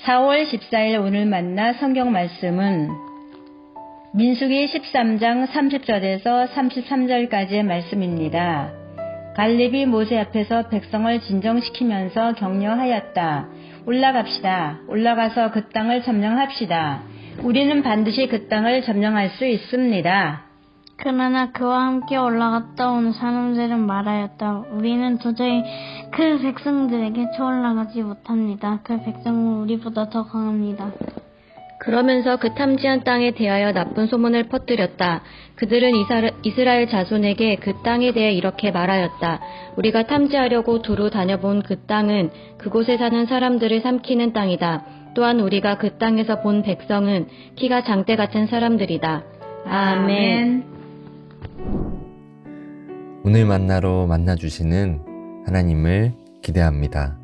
4월 14일 오늘 만나 성경 말씀은 민수기 13장 30절에서 33절까지의 말씀입니다. 갈렙이 모세 앞에서 백성을 진정시키면서 격려하였다. 올라갑시다. 올라가서 그 땅을 점령합시다. 우리는 반드시 그 땅을 점령할 수 있습니다. 그러나 그와 함께 올라갔다 온 사람들은 말하였다. 우리는 도저히 그 백성들에게 쳐올라가지 못합니다. 그 백성은 우리보다 더 강합니다. 그러면서 그 탐지한 땅에 대하여 나쁜 소문을 퍼뜨렸다. 그들은 이스라엘 자손에게 그 땅에 대해 이렇게 말하였다. 우리가 탐지하려고 두루 다녀본 그 땅은 그곳에 사는 사람들을 삼키는 땅이다. 또한 우리가 그 땅에서 본 백성은 키가 장대 같은 사람들이다. 아멘. 오늘 만나로 만나주시는 하나님을 기대합니다.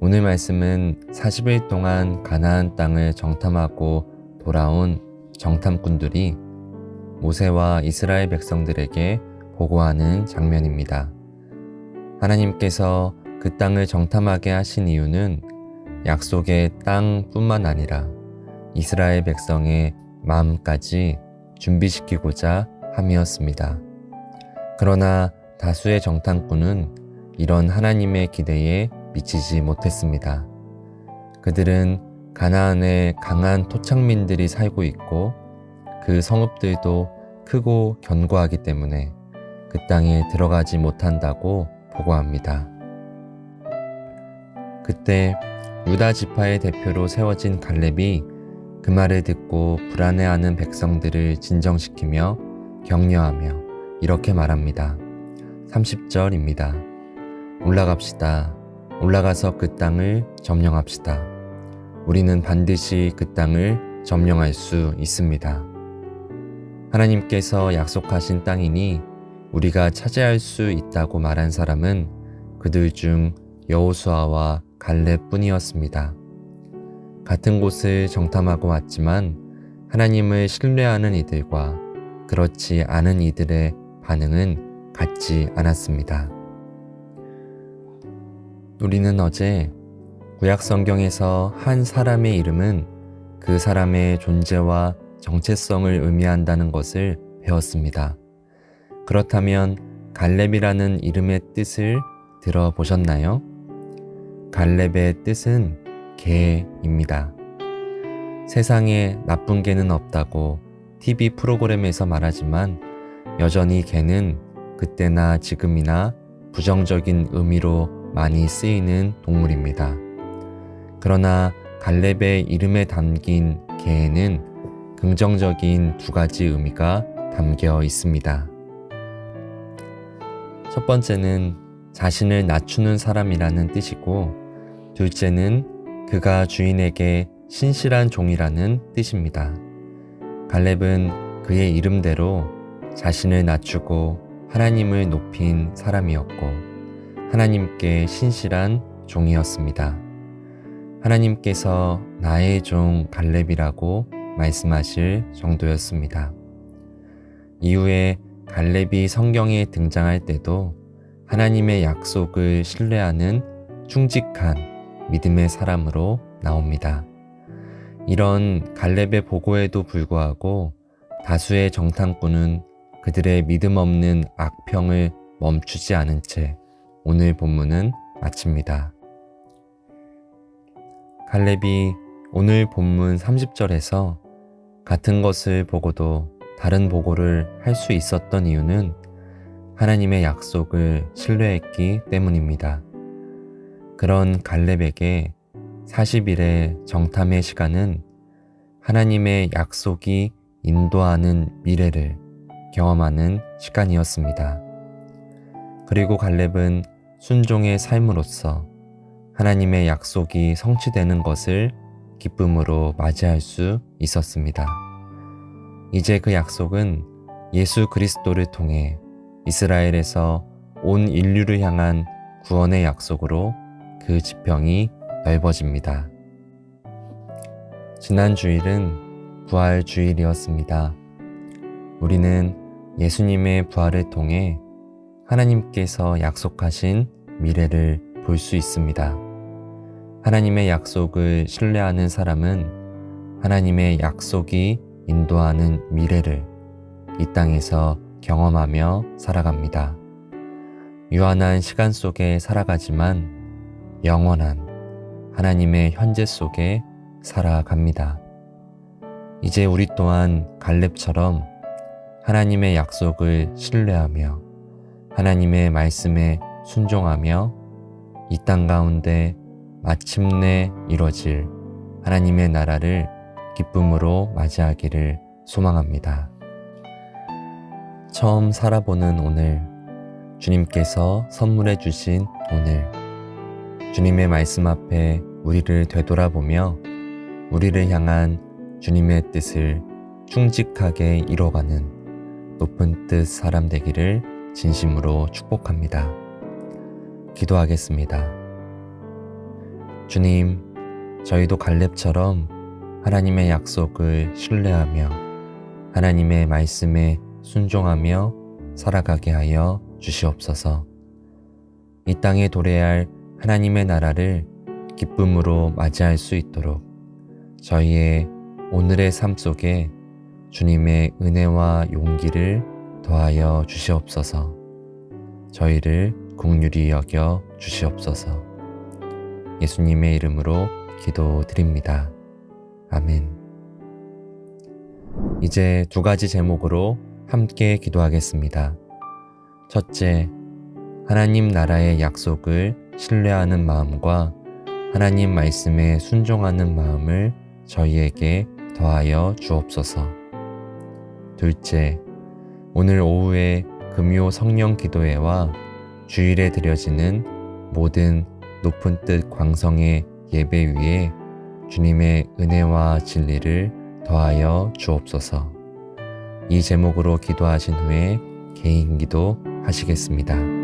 오늘 말씀은 40일 동안 가나안 땅을 정탐하고 돌아온 정탐꾼들이 모세와 이스라엘 백성들에게 보고하는 장면입니다. 하나님께서 그 땅을 정탐하게 하신 이유는 약속의 땅뿐만 아니라 이스라엘 백성의 마음까지 준비시키고자 함이었습니다. 그러나 다수의 정탐꾼은 이런 하나님의 기대에 미치지 못했습니다. 그들은 가나안에 강한 토착민들이 살고 있고 그 성읍들도 크고 견고하기 때문에 그 땅에 들어가지 못한다고 보고합니다. 그때 유다 지파의 대표로 세워진 갈렙이 그 말을 듣고 불안해하는 백성들을 진정시키며 격려하며 이렇게 말합니다. 30절입니다. 올라갑시다. 올라가서 그 땅을 점령합시다. 우리는 반드시 그 땅을 점령할 수 있습니다. 하나님께서 약속하신 땅이니 우리가 차지할 수 있다고 말한 사람은 그들 중 여호수아와 갈렙뿐이었습니다. 같은 곳을 정탐하고 왔지만 하나님을 신뢰하는 이들과 그렇지 않은 이들의 반응은 같지 않았습니다. 우리는 어제 구약 성경에서 한 사람의 이름은 그 사람의 존재와 정체성을 의미한다는 것을 배웠습니다. 그렇다면 갈렙이라는 이름의 뜻을 들어보셨나요? 갈렙의 뜻은 개입니다. 세상에 나쁜 개는 없다고 TV 프로그램에서 말하지만 여전히 개는 그때나 지금이나 부정적인 의미로 많이 쓰이는 동물입니다. 그러나 갈렙의 이름에 담긴 개에는 긍정적인 두 가지 의미가 담겨 있습니다. 첫 번째는 자신을 낮추는 사람이라는 뜻이고, 둘째는 그가 주인에게 신실한 종이라는 뜻입니다. 갈렙은 그의 이름대로 자신을 낮추고 하나님을 높인 사람이었고, 하나님께 신실한 종이었습니다. 하나님께서 나의 종 갈렙이라고 말씀하실 정도였습니다. 이후에 갈렙이 성경에 등장할 때도 하나님의 약속을 신뢰하는 충직한 믿음의 사람으로 나옵니다. 이런 갈렙의 보고에도 불구하고 다수의 정탐꾼은 그들의 믿음 없는 악평을 멈추지 않은 채 오늘 본문은 마칩니다. 갈렙이 오늘 본문 30절에서 같은 것을 보고도 다른 보고를 할 수 있었던 이유는 하나님의 약속을 신뢰했기 때문입니다. 그런 갈렙에게 40일의 정탐의 시간은 하나님의 약속이 인도하는 미래를 경험하는 시간이었습니다. 그리고 갈렙은 순종의 삶으로써 하나님의 약속이 성취되는 것을 기쁨으로 맞이할 수 있었습니다. 이제 그 약속은 예수 그리스도를 통해 이스라엘에서 온 인류를 향한 구원의 약속으로 그 지평이 넓어집니다. 지난 주일은 부활 주일이었습니다. 우리는 예수님의 부활을 통해 하나님께서 약속하신 미래를 볼 수 있습니다. 하나님의 약속을 신뢰하는 사람은 하나님의 약속이 인도하는 미래를 이 땅에서 경험하며 살아갑니다. 유한한 시간 속에 살아가지만 영원한 하나님의 현재 속에 살아갑니다. 이제 우리 또한 갈렙처럼 하나님의 약속을 신뢰하며 하나님의 말씀에 순종하며 이 땅 가운데 마침내 이뤄질 하나님의 나라를 기쁨으로 맞이하기를 소망합니다. 처음 살아보는 오늘, 주님께서 선물해 주신 오늘, 주님의 말씀 앞에 우리를 되돌아보며 우리를 향한 주님의 뜻을 충직하게 이뤄가는 높은 뜻 사람 되기를 진심으로 축복합니다. 기도하겠습니다. 주님, 저희도 갈렙처럼 하나님의 약속을 신뢰하며 하나님의 말씀에 순종하며 살아가게 하여 주시옵소서. 이 땅에 도래할 하나님의 나라를 기쁨으로 맞이할 수 있도록 저희의 오늘의 삶 속에 주님의 은혜와 용기를 더하여 주시옵소서. 저희를 긍휼히 여겨 주시옵소서. 예수님의 이름으로 기도드립니다. 아멘. 이제 두 가지 제목으로 함께 기도하겠습니다. 첫째, 하나님 나라의 약속을 신뢰하는 마음과 하나님 말씀에 순종하는 마음을 저희에게 더하여 주옵소서. 둘째, 오늘 오후에 금요 성령 기도회와 주일에 드려지는 모든 높은 뜻 광성의 예배 위에 주님의 은혜와 진리를 더하여 주옵소서. 이 제목으로 기도하신 후에 개인 기도 하시겠습니다.